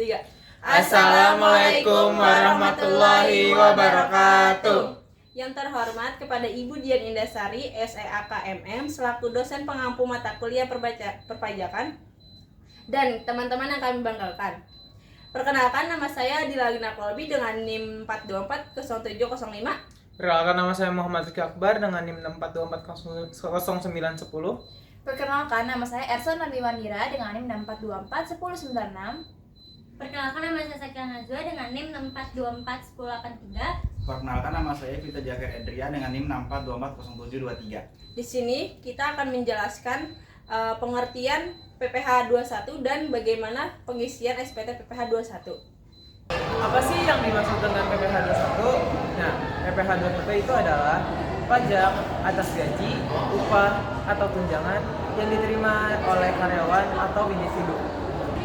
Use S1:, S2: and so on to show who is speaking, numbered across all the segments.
S1: 3.
S2: Assalamualaikum warahmatullahi wabarakatuh.
S1: Yang terhormat kepada Ibu Dian Indasari, SEAKMM, selaku dosen pengampu mata kuliah perpajakan, dan teman-teman yang kami banggakan. Perkenalkan, nama saya Adila Agina Kolbi dengan NIM 4240705.
S2: Perkenalkan, nama saya Muhammad Rizky Akbar dengan NIM 4240910.
S3: Perkenalkan, nama saya Erson Nabi Mandira dengan NIM 64241096.
S4: Perkenalkan, nama saya Sakia Najwa dengan NIM 64241083.
S5: Perkenalkan, nama saya Vita Jakir Edria dengan NIM 64240723.
S1: Di sini kita akan menjelaskan pengertian PPH 21 dan bagaimana pengisian SPT PPH 21.
S2: Apa sih yang dimaksud dengan PPH 21? Nah, PPH 21 itu adalah pajak atas gaji, upah, atau tunjangan yang diterima oleh karyawan atau individu.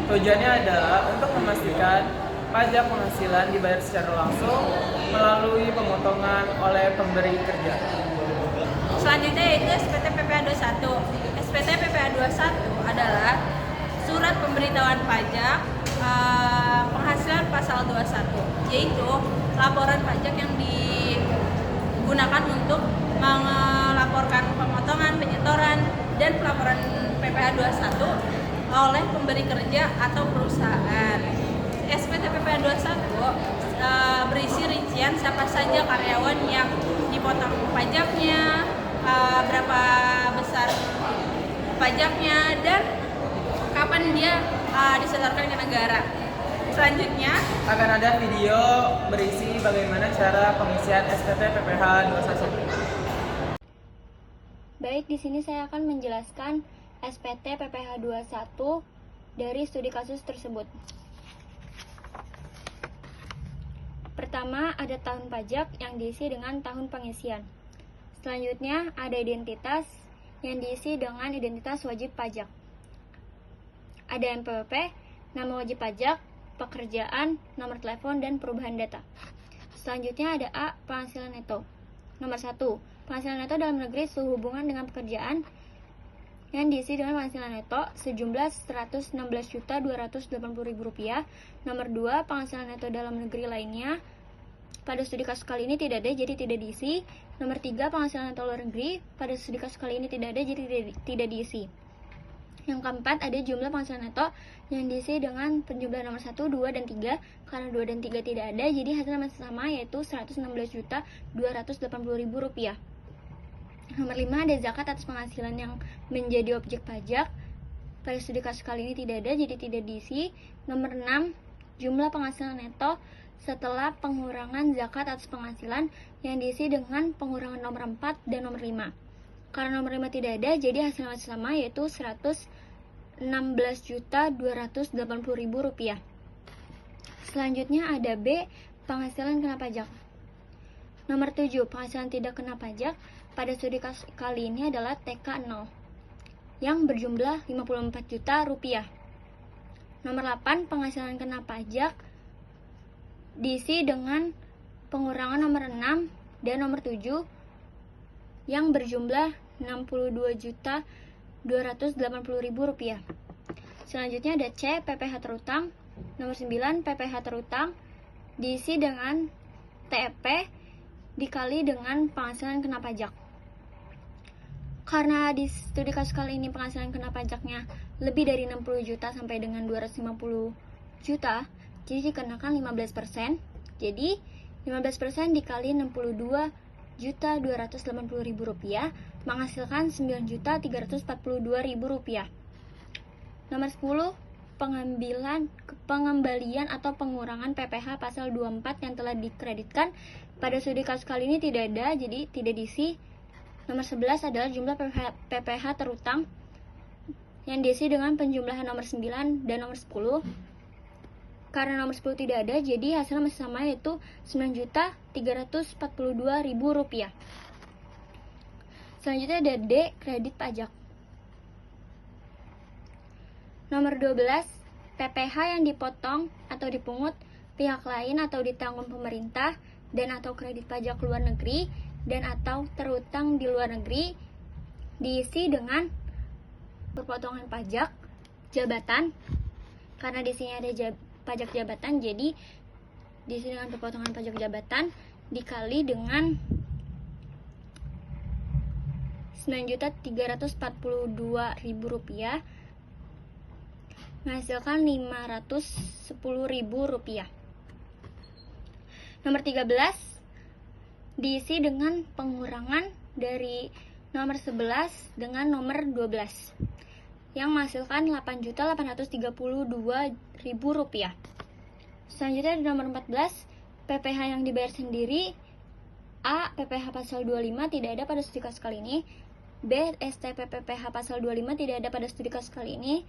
S2: Tujuannya adalah untuk memastikan pajak penghasilan dibayar secara langsung melalui pemotongan oleh pemberi kerja.
S1: Selanjutnya yaitu SPT PPH 21. SPT PPH 21 adalah surat pemberitahuan pajak penghasilan pasal 21, yaitu laporan pajak yang digunakan untuk melaporkan pemotongan, penyetoran, dan pelaporan PPH 21 oleh pemberi kerja atau perusahaan. SPT PPH 21 berisi rincian siapa saja karyawan yang dipotong pajaknya, berapa besar pajaknya, dan kapan dia disetorkan ke negara. Selanjutnya
S2: Akan ada video berisi bagaimana cara pengisian SPT PPH 21.
S4: Baik, di sini saya akan menjelaskan SPT PPH 21 dari studi kasus tersebut. Pertama, ada tahun pajak yang diisi dengan tahun pengisian. Selanjutnya, ada identitas yang diisi dengan identitas wajib pajak. Ada NPWP, nama wajib pajak, pekerjaan, nomor telepon, dan perubahan data. Selanjutnya ada A, penghasilan neto. Nomor 1, penghasilan neto dalam negeri sehubungan dengan pekerjaan yang diisi dengan penghasilan neto sejumlah Rp116.280.000. Nomor 2, penghasilan neto dalam negeri lainnya. Pada studi kasus kali ini tidak ada, jadi tidak diisi. Nomor 3, penghasilan neto luar negeri. Pada studi kasus kali ini tidak ada, jadi tidak diisi. Yang keempat, ada jumlah penghasilan neto yang diisi dengan penjumlahan nomor 1, 2, dan 3. Karena 2 dan 3 tidak ada, jadi hasilnya masih sama, yaitu Rp116.280.000. Nomor 5, ada zakat atas penghasilan yang menjadi objek pajak. Pada studi kasus kali ini tidak ada, jadi tidak diisi. Nomor 6, jumlah penghasilan neto setelah pengurangan zakat atas penghasilan yang diisi dengan pengurangan nomor 4 dan nomor 5. Karena nomor 5 tidak ada, jadi hasilnya masih sama, yaitu Rp116.280.000. Selanjutnya ada B, penghasilan kena pajak. Nomor 7, penghasilan tidak kena pajak pada studi kasus kali ini adalah TK0 yang berjumlah Rp54 juta. Nomor 8, penghasilan kena pajak diisi dengan pengurangan nomor 6 dan nomor 7 yang berjumlah Rp62.280.000. Selanjutnya ada C, PPH terutang. Nomor 9, PPH terutang diisi dengan TEP dikali dengan penghasilan kena pajak. Karena di studi kasus kali ini penghasilan kena pajaknya lebih dari 60 juta sampai dengan 250 juta, jadi dikenakan 15%. Jadi 15% dikali Rp62.280.000 menghasilkan Rp9.342.000. Nomor 10, pengembalian atau pengurangan PPH pasal 24 yang telah dikreditkan. Pada studi kasus kali ini tidak ada, jadi tidak diisi. Nomor 11 adalah jumlah PPH terutang yang diisi dengan penjumlahan nomor 9 dan nomor 10. Karena nomor 10 tidak ada, jadi hasilnya masih sama, yaitu Rp9.342.000. Selanjutnya ada D, kredit pajak. Nomor 12, PPH yang dipotong atau dipungut pihak lain atau ditanggung pemerintah dan atau kredit pajak luar negeri dan atau terutang di luar negeri diisi dengan berpotongan pajak, jabatan, karena di sini ada pajak jabatan. Jadi diisi dengan pemotongan pajak jabatan dikali dengan 9.342.000 rupiah menghasilkan 510.000 rupiah. Nomor 13 diisi dengan pengurangan dari nomor 11 dengan nomor 12 yang menghasilkan 8.832.000 rupiah. Selanjutnya di nomor 14, PPh yang dibayar sendiri. A. PPh pasal 25 tidak ada pada studi kasus kali ini. B. STP PPh pasal 25 tidak ada pada studi kasus kali ini.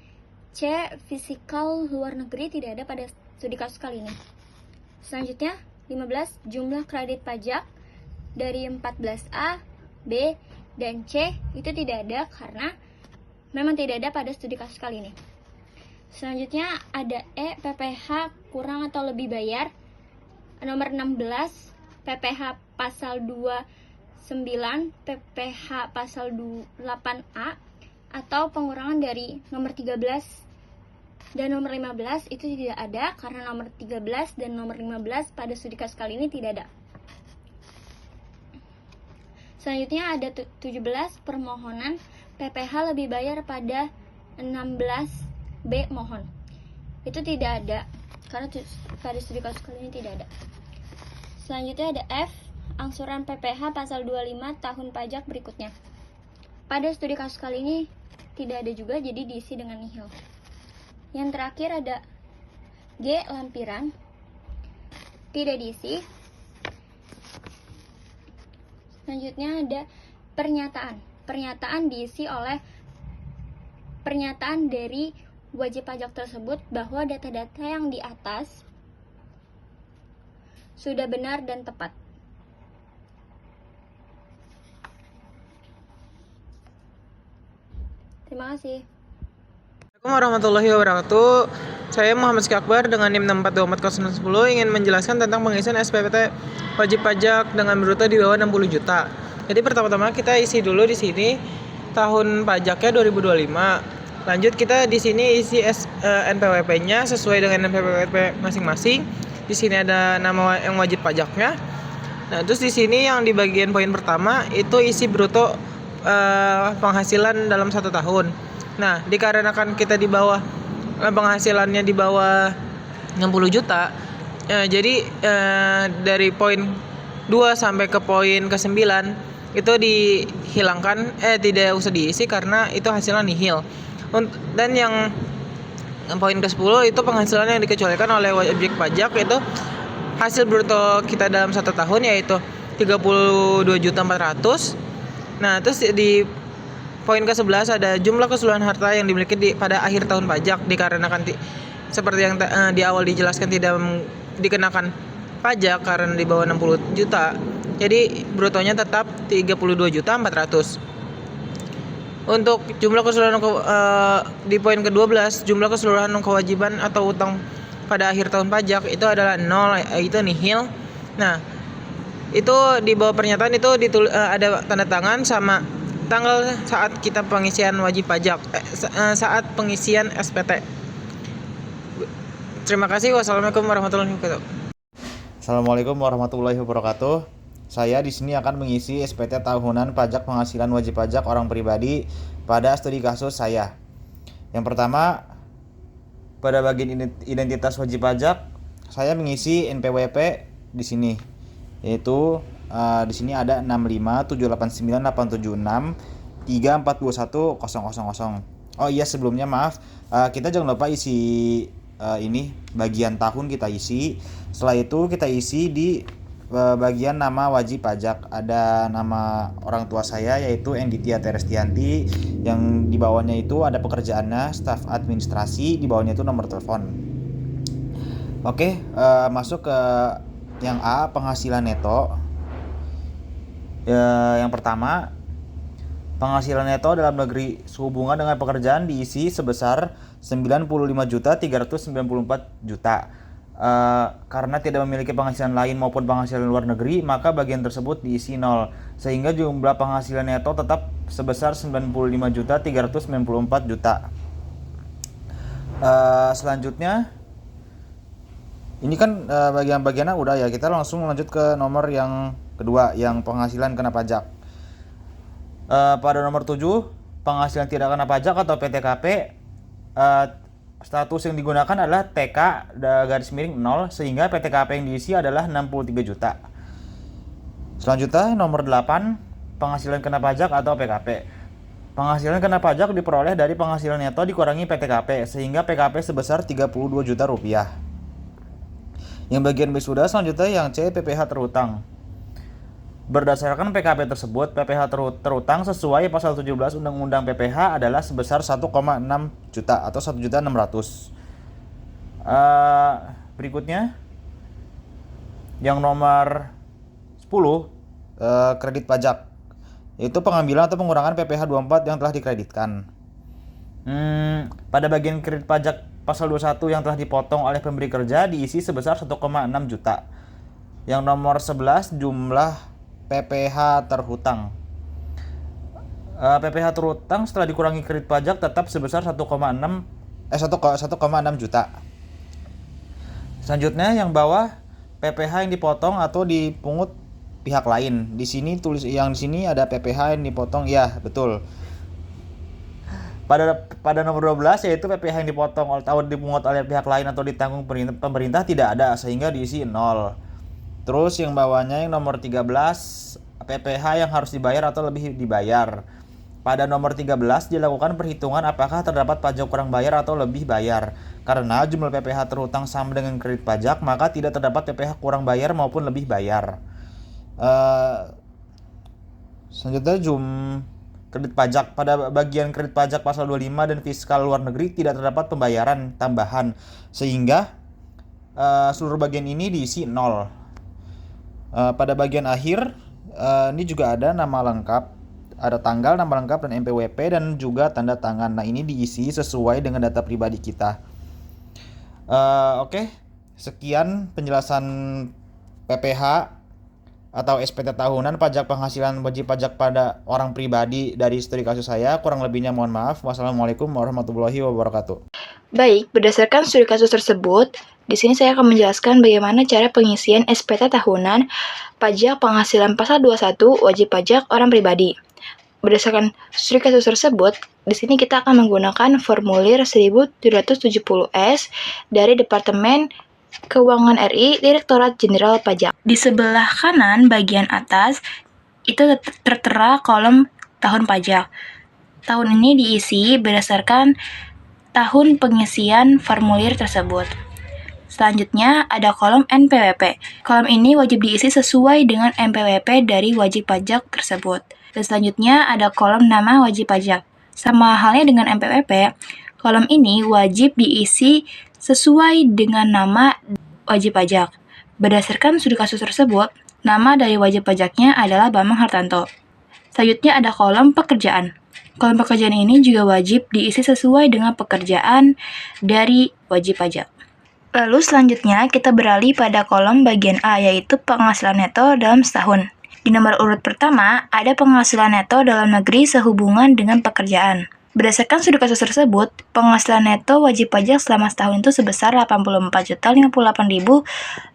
S4: C. Fisikal luar negeri tidak ada pada studi kasus kali ini. Selanjutnya 15. Jumlah kredit pajak dari 14A, B, dan C itu tidak ada karena memang tidak ada pada studi kasus kali ini. Selanjutnya ada E. PPh kurang atau lebih bayar. Nomor 16, PPh pasal 29, PPh pasal 8A, atau pengurangan dari nomor 13 dan nomor 15 itu tidak ada karena nomor 13 dan nomor 15 pada studi kasus kali ini tidak ada. Selanjutnya ada 17, permohonan PPh lebih bayar pada 16B mohon. Itu tidak ada karena pada studi kasus kali ini tidak ada. Selanjutnya ada F, angsuran PPh pasal 25 tahun pajak berikutnya. Pada studi kasus kali ini tidak ada juga, jadi diisi dengan nihil. Yang terakhir ada G, lampiran, tidak diisi. Selanjutnya ada pernyataan. Pernyataan diisi oleh pernyataan dari wajib pajak tersebut bahwa data-data yang di atas sudah benar dan tepat. Terima kasih.
S2: Assalamualaikum warahmatullahi wabarakatuh. Saya Muhammad Rizky Akbar dengan NIM 6424010 ingin menjelaskan tentang pengisian SPT wajib pajak dengan bruto di bawah 60 juta. Jadi pertama-tama kita isi dulu di sini tahun pajaknya 2025. Lanjut kita di sini isi NPWP-nya sesuai dengan NPWP masing-masing. Di sini ada nama yang wajib pajaknya. Nah, terus di sini yang di bagian poin pertama itu isi bruto penghasilan dalam 1 tahun. Nah, dikarenakan kita di bawah penghasilannya di bawah 60 juta, jadi dari poin 2 sampai ke poin ke-9 itu dihilangkan, tidak usah diisi karena itu hasilnya nihil. Dan yang poin ke-10 itu penghasilan yang dikecualikan oleh wajib pajak, itu hasil bruto kita dalam 1 tahun yaitu 32.400. Nah, terus di poin ke-11 ada jumlah keseluruhan harta yang dimiliki pada akhir tahun pajak, dikarenakan seperti yang di awal dijelaskan tidak dikenakan pajak karena di bawah 60 juta. Jadi brutonya tetap 32.400. Untuk jumlah keseluruhan di poin ke-12, jumlah keseluruhan kewajiban atau utang pada akhir tahun pajak itu adalah 0, itu nihil. Nah, itu di bawah pernyataan itu ada tanda tangan sama tanggal saat kita pengisian wajib pajak, saat pengisian SPT. Terima kasih. Wassalamualaikum warahmatullahi wabarakatuh.
S5: Assalamualaikum warahmatullahi wabarakatuh. Saya di sini akan mengisi SPT tahunan pajak penghasilan wajib pajak orang pribadi pada studi kasus saya. Yang pertama, pada bagian identitas wajib pajak, saya mengisi NPWP di sini. Yaitu di sini ada 65789876342100. Oh iya, sebelumnya maaf, kita jangan lupa isi ini bagian tahun kita isi. Setelah itu kita isi di bagian nama wajib pajak, ada nama orang tua saya yaitu Enditya Terestianti, yang di bawahnya itu ada pekerjaannya staf administrasi, di bawahnya itu nomor telepon. Oke, masuk ke yang A, penghasilan neto. Yang pertama, penghasilan neto dalam negeri sehubungan dengan pekerjaan diisi sebesar 95.394 juta. Karena tidak memiliki penghasilan lain maupun penghasilan luar negeri, maka bagian tersebut diisi 0, sehingga jumlah penghasilan neto tetap sebesar 95.394 juta. Selanjutnya Ini kan bagian-bagiannya udah ya, kita langsung lanjut ke nomor yang kedua, yang penghasilan kena pajak. Pada nomor 7, penghasilan tidak kena pajak atau PTKP, status yang digunakan adalah TK garis miring 0, sehingga PTKP yang diisi adalah 63 juta. Selanjutnya nomor 8, penghasilan kena pajak atau PKP. Penghasilan kena pajak diperoleh dari penghasilan neto dikurangi PTKP, sehingga PKP sebesar 32 juta rupiah. Yang bagian B sudah. Selanjutnya yang C, PPh terhutang. Berdasarkan PKP tersebut, PPh terhutang sesuai pasal 17 Undang-Undang PPh adalah sebesar 1,6 juta atau 1.600.000. Berikutnya yang nomor 10, kredit pajak, yaitu pengambilan atau pengurangan PPh 24 yang telah dikreditkan. Pada bagian kredit pajak pasal 21 yang telah dipotong oleh pemberi kerja diisi sebesar 1,6 juta. Yang nomor 11, jumlah PPh terhutang. PPh terhutang setelah dikurangi kredit pajak tetap sebesar 1,6 juta. Selanjutnya yang bawah, PPh yang dipotong atau dipungut pihak lain. Di sini yang di sini ada PPh yang dipotong, ya betul. Pada nomor 12, yaitu PPh yang dipotong atau dipungut oleh pihak lain atau ditanggung pemerintah tidak ada, sehingga diisi 0. Terus yang bawahnya yang nomor 13, PPh yang harus dibayar atau lebih dibayar. Pada nomor 13 dilakukan perhitungan apakah terdapat pajak kurang bayar atau lebih bayar. Karena jumlah PPh terhutang sama dengan kredit pajak, maka tidak terdapat PPh kurang bayar maupun lebih bayar. Selanjutnya kredit pajak. Pada bagian kredit pajak pasal 25 dan fiskal luar negeri tidak terdapat pembayaran tambahan, sehingga seluruh bagian ini diisi 0. Pada bagian akhir ini juga ada nama lengkap, ada tanggal, nama lengkap, dan NPWP, dan juga tanda tangan. Nah, ini diisi sesuai dengan data pribadi kita. Oke, sekian penjelasan PPh atau SPT tahunan, pajak penghasilan wajib pajak pada orang pribadi dari studi kasus saya. Kurang lebihnya mohon maaf. Wassalamualaikum warahmatullahi wabarakatuh.
S3: Baik, berdasarkan studi kasus tersebut, di sini saya akan menjelaskan bagaimana cara pengisian SPT tahunan pajak penghasilan pasal 21 wajib pajak orang pribadi. Berdasarkan studi kasus tersebut, di sini kita akan menggunakan formulir 1770S dari Departemen Keuangan RI, Direktorat Jenderal Pajak. Di sebelah kanan bagian atas itu tertera kolom tahun pajak. Tahun ini diisi berdasarkan tahun pengisian formulir tersebut. Selanjutnya ada kolom NPWP. Kolom ini wajib diisi sesuai dengan NPWP dari wajib pajak tersebut. Dan selanjutnya ada kolom nama wajib pajak. Sama halnya dengan NPWP, kolom ini wajib diisi sesuai dengan nama wajib pajak. Berdasarkan studi kasus tersebut, nama dari wajib pajaknya adalah Bambang Hartanto. Selanjutnya ada kolom pekerjaan. Kolom pekerjaan ini juga wajib diisi sesuai dengan pekerjaan dari wajib pajak. Lalu selanjutnya kita beralih pada kolom bagian A, yaitu penghasilan neto dalam setahun. Di nomor urut pertama, ada penghasilan neto dalam negeri sehubungan dengan pekerjaan. Berdasarkan studi kasus tersebut, penghasilan neto wajib pajak selama setahun itu sebesar Rp84.058.056,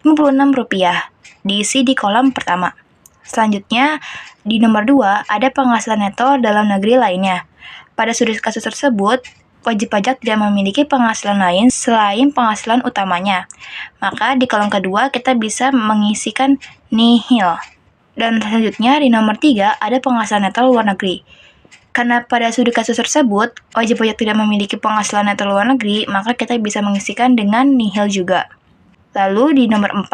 S3: diisi di kolom pertama. Selanjutnya, di nomor 2, ada penghasilan neto dalam negeri lainnya. Pada studi kasus tersebut, wajib pajak tidak memiliki penghasilan lain selain penghasilan utamanya. Maka di kolom kedua kita bisa mengisikan nihil. Dan selanjutnya di nomor 3 ada penghasilan neto luar negeri. Karena pada studi kasus tersebut, wajib pajak tidak memiliki penghasilan neto luar negeri, maka kita bisa mengisikan dengan nihil juga. Lalu di nomor 4,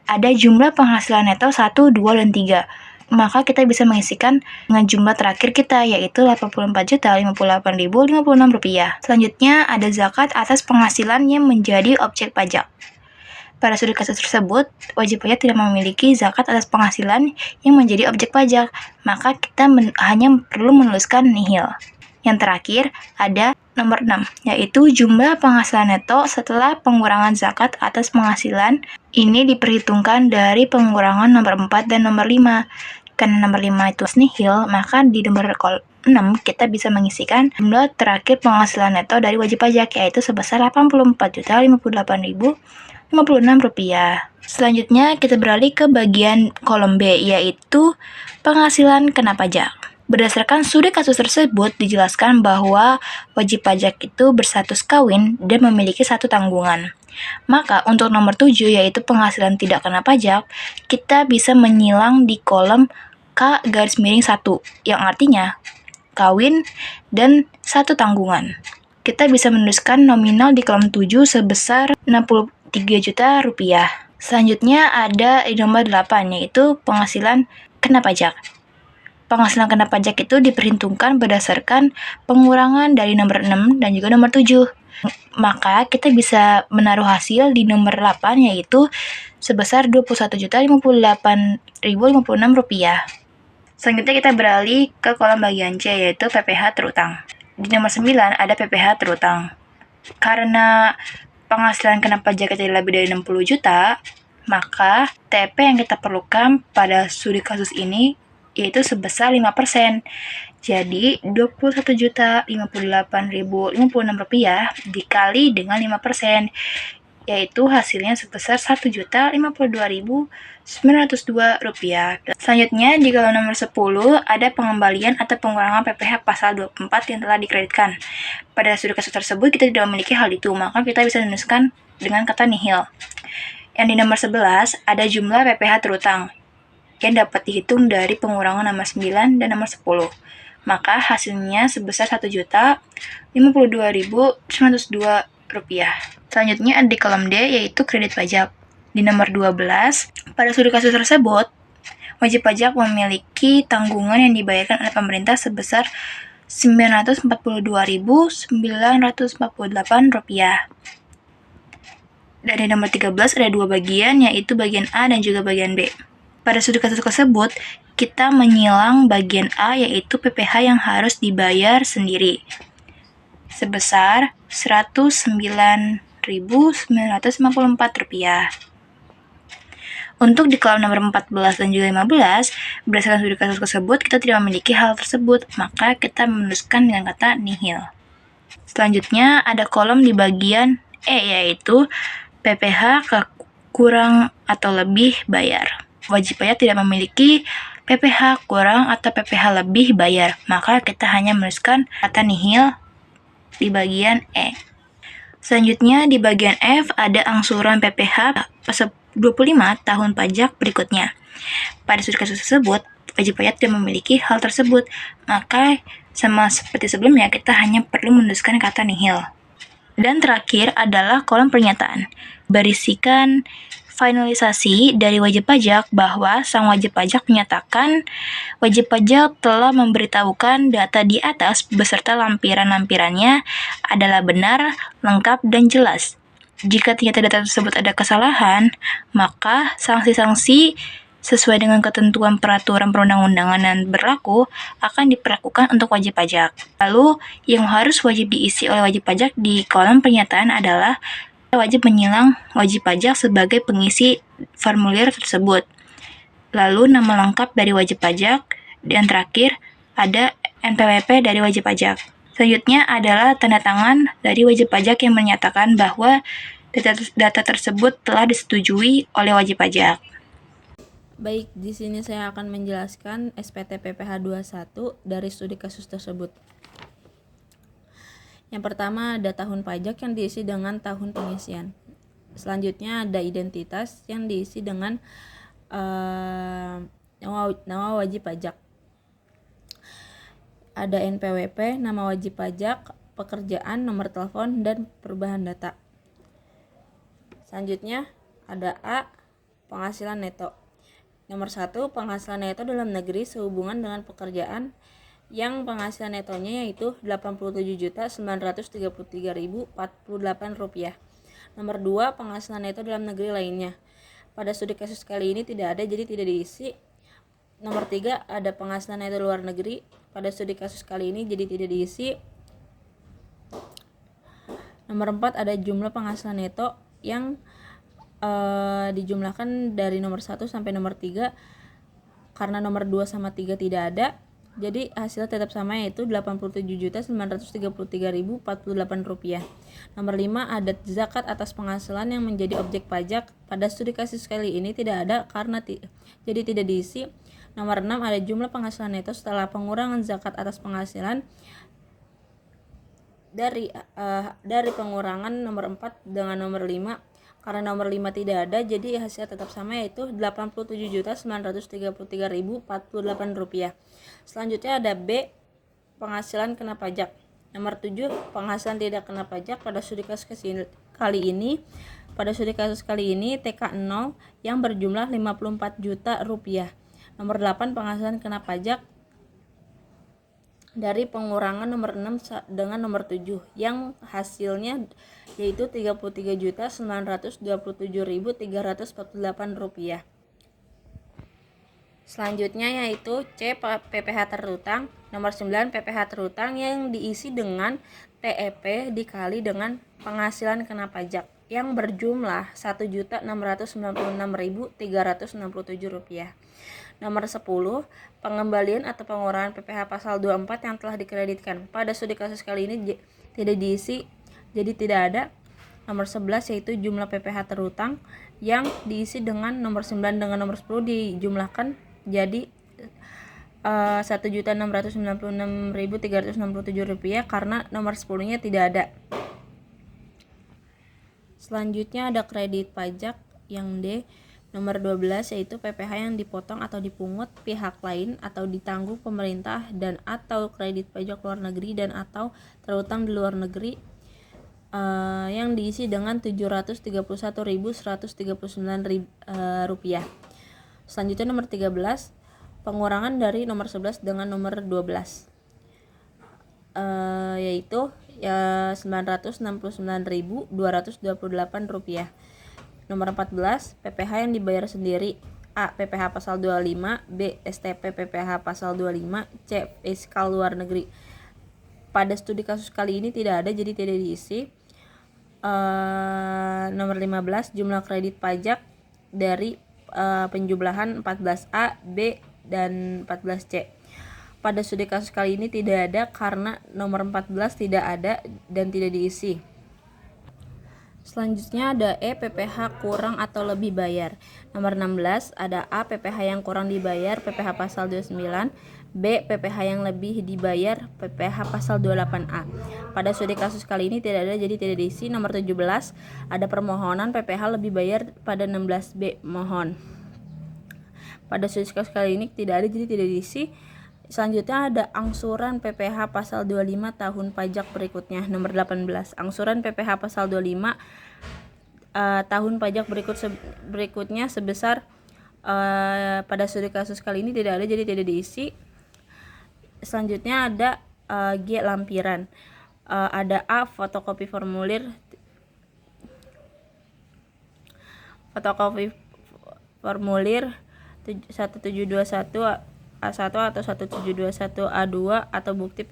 S3: ada jumlah penghasilan neto 1, 2, dan 3. Maka kita bisa mengisikan dengan jumlah terakhir kita, yaitu Rp84.058.056. Selanjutnya ada zakat atas penghasilan yang menjadi objek pajak. Pada studi kasus tersebut, wajib pajak tidak memiliki zakat atas penghasilan yang menjadi objek pajak, maka kita hanya perlu menuliskan nihil. Yang terakhir ada nomor 6, yaitu jumlah penghasilan neto setelah pengurangan zakat atas penghasilan. Ini diperhitungkan dari pengurangan nomor 4 dan nomor 5. Karena nomor 5 itu nihil, maka di nomor 6 kita bisa mengisikan jumlah terakhir penghasilan neto dari wajib pajak, yaitu sebesar Rp84.058.056. Rp56. Selanjutnya kita beralih ke bagian kolom B, yaitu penghasilan kena pajak. Berdasarkan studi kasus tersebut dijelaskan bahwa wajib pajak itu berstatus kawin dan memiliki satu tanggungan. Maka untuk nomor 7 yaitu penghasilan tidak kena pajak, kita bisa menyilang di kolom K_1 yang artinya kawin dan satu tanggungan. Kita bisa menuliskan nominal di kolom 7 sebesar Rp63 juta. Selanjutnya ada di nomor 8 yaitu penghasilan kena pajak. Penghasilan kena pajak itu diperhitungkan berdasarkan pengurangan dari nomor 6 dan juga nomor 7. Maka kita bisa menaruh hasil di nomor 8 yaitu sebesar Rp21.058.056. Selanjutnya kita beralih ke kolom bagian C yaitu PPh terutang. Di nomor 9 ada PPh terutang. Karena penghasilan kena pajak kita lebih dari 60 juta, maka TP yang kita perlukan pada studi kasus ini yaitu sebesar 5%. Jadi, Rp21.058.056 dikali dengan 5%, yaitu hasilnya sebesar Rp1.052.902. Selanjutnya, di kolom nomor 10 ada pengembalian atau pengurangan PPh pasal 24 yang telah dikreditkan. Pada studi kasus tersebut, kita tidak memiliki hal itu, maka kita bisa menuliskan dengan kata nihil. Yang di nomor 11 ada jumlah PPh terutang yang dapat dihitung dari pengurangan nomor 9 dan nomor 10. Maka hasilnya sebesar Rp1.052.902. Selanjutnya ada di kolom D yaitu kredit pajak. Di nomor 12, pada studi kasus tersebut, wajib pajak memiliki tanggungan yang dibayarkan oleh pemerintah sebesar Rp942.948. Dan di nomor 13 ada dua bagian yaitu bagian A dan juga bagian B. Pada studi kasus tersebut, kita menyilang bagian A yaitu PPh yang harus dibayar sendiri sebesar Rp109.954. Untuk di kolom nomor 14 dan juga 15, berdasarkan studi kasus tersebut, kita tidak memiliki hal tersebut, maka kita menuliskan dengan kata nihil. Selanjutnya ada kolom di bagian E yaitu PPh kurang atau lebih bayar. Wajib pajak tidak memiliki PPh kurang atau PPh lebih bayar, maka kita hanya menuliskan kata nihil di bagian E. Selanjutnya di bagian F ada angsuran PPh 25 tahun pajak berikutnya. Pada studi kasus tersebut, wajib pajak tidak memiliki hal tersebut, maka sama seperti sebelumnya kita hanya perlu menuliskan kata nihil. Dan terakhir adalah kolom pernyataan. Berisikan finalisasi dari wajib pajak bahwa sang wajib pajak menyatakan wajib pajak telah memberitahukan data di atas beserta lampiran-lampirannya adalah benar, lengkap, dan jelas. Jika ternyata data tersebut ada kesalahan, maka sanksi-sanksi sesuai dengan ketentuan peraturan perundang-undangan yang berlaku akan diperlakukan untuk wajib pajak. Lalu, yang harus wajib diisi oleh wajib pajak di kolom pernyataan adalah wajib menyilang wajib pajak sebagai pengisi formulir tersebut. Lalu nama lengkap dari wajib pajak, dan terakhir ada NPWP dari wajib pajak. Selanjutnya adalah tanda tangan dari wajib pajak yang menyatakan bahwa data tersebut telah disetujui oleh wajib pajak.
S1: Baik, di sini saya akan menjelaskan SPT PPh 21 dari studi kasus tersebut. Yang pertama ada tahun pajak yang diisi dengan tahun pengisian. Selanjutnya ada identitas yang diisi dengan nama wajib pajak. Ada NPWP, nama wajib pajak, pekerjaan, nomor telepon, dan perubahan data. Selanjutnya ada A, penghasilan neto. Nomor 1, penghasilan neto dalam negeri sehubungan dengan pekerjaan yang penghasilan netonya yaitu Rp87.933.048. Nomor 2, penghasilan neto dalam negeri lainnya. Pada studi kasus kali ini tidak ada, jadi tidak diisi. Nomor 3, ada penghasilan neto luar negeri. Pada studi kasus kali ini jadi tidak diisi. Nomor 4, ada jumlah penghasilan neto yang dijumlahkan dari nomor 1 sampai nomor 3. Karena nomor 2 sama 3 tidak ada, Jadi hasilnya tetap sama, yaitu Rp87.933.048. Nomor 5, ada zakat atas penghasilan yang menjadi objek pajak. Pada studi kasus kali ini tidak ada karena jadi tidak diisi. Nomor 6, ada jumlah penghasilan neto setelah pengurangan zakat atas penghasilan dari pengurangan. Nomor 4 dengan nomor 5. Karena nomor 5 tidak ada, jadi hasilnya tetap sama, yaitu Rp87.933.048. Selanjutnya ada B, penghasilan kena pajak. Nomor 7, penghasilan tidak kena pajak. Pada studi kasus kali ini TK 0 yang berjumlah Rp54 juta. Nomor 8, penghasilan kena pajak dari pengurangan. Nomor 6 dengan nomor 7 yang hasilnya yaitu Rp33.927.348. Selanjutnya yaitu C, PPh terutang. Nomor 9, PPh terutang yang diisi dengan TEP dikali dengan penghasilan kena pajak yang berjumlah Rp1.696.367. Nomor 10, pengembalian atau pengurangan PPh pasal 24 yang telah dikreditkan. Pada studi kasus kali ini tidak diisi, jadi tidak ada. Nomor 11 yaitu jumlah PPh terutang yang diisi dengan nomor 9 dengan nomor 10 dijumlahkan jadi Rp1.696.367 karena nomor 10-nya tidak ada. Selanjutnya ada kredit pajak yang D. Nomor 12 yaitu PPh yang dipotong atau dipungut pihak lain atau ditanggung pemerintah dan atau kredit pajak luar negeri dan atau terutang di luar negeri yang diisi dengan Rp731.139. Selanjutnya nomor 13, pengurangan dari nomor 11 dengan nomor 12 yaitu Rp969.228. Nomor 14, PPh yang dibayar sendiri. A, PPh pasal 25, B, STP PPh pasal 25, C, fiskal luar negeri. Pada studi kasus kali ini tidak ada, jadi tidak diisi. Nomor 15, jumlah kredit pajak dari penjumlahan 14A, B, dan 14C. Pada studi kasus kali ini tidak ada karena nomor 14 tidak ada dan tidak diisi. Selanjutnya ada E, PPh kurang atau lebih bayar. Nomor 16 ada A, PPh yang kurang dibayar, PPh pasal 29, B, PPh yang lebih dibayar, PPh pasal 28A. Pada studi kasus kali ini tidak ada, jadi tidak diisi. Nomor 17 ada permohonan PPh lebih bayar pada 16B, mohon. Pada studi kasus kali ini tidak ada, jadi tidak diisi. Selanjutnya ada angsuran PPh pasal 25 tahun pajak berikutnya. Nomor 18, angsuran PPh pasal 25 tahun pajak berikutnya sebesar pada studi kasus kali ini tidak ada, jadi tidak diisi. Selanjutnya ada G, lampiran. Ada A, fotokopi formulir 1721 A1 atau 1721 A2 atau bukti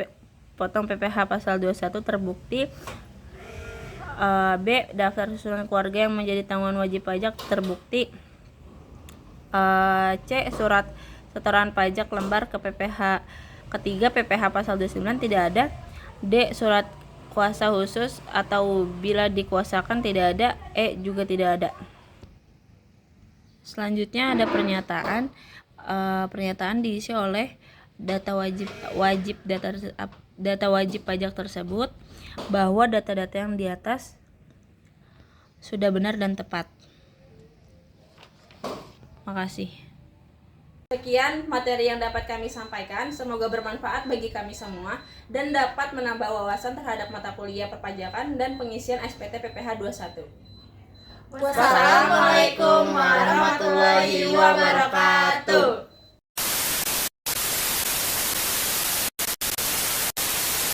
S1: potong PPh pasal 21 terbukti. B, daftar susunan keluarga yang menjadi tanggungan wajib pajak terbukti. C, surat setoran pajak lembar ke PPh. Ketiga, PPh pasal 29 tidak ada. D, surat kuasa khusus atau bila dikuasakan tidak ada. E, juga tidak ada. Selanjutnya ada pernyataan. Pernyataan diisi oleh data wajib pajak tersebut bahwa data-data yang di atas sudah benar dan tepat. Makasih. Sekian materi yang dapat kami sampaikan, semoga bermanfaat bagi kami semua dan dapat menambah wawasan terhadap mata kuliah perpajakan dan pengisian SPT PPh 21.
S6: Wassalamualaikum warahmatullahi wabarakatuh.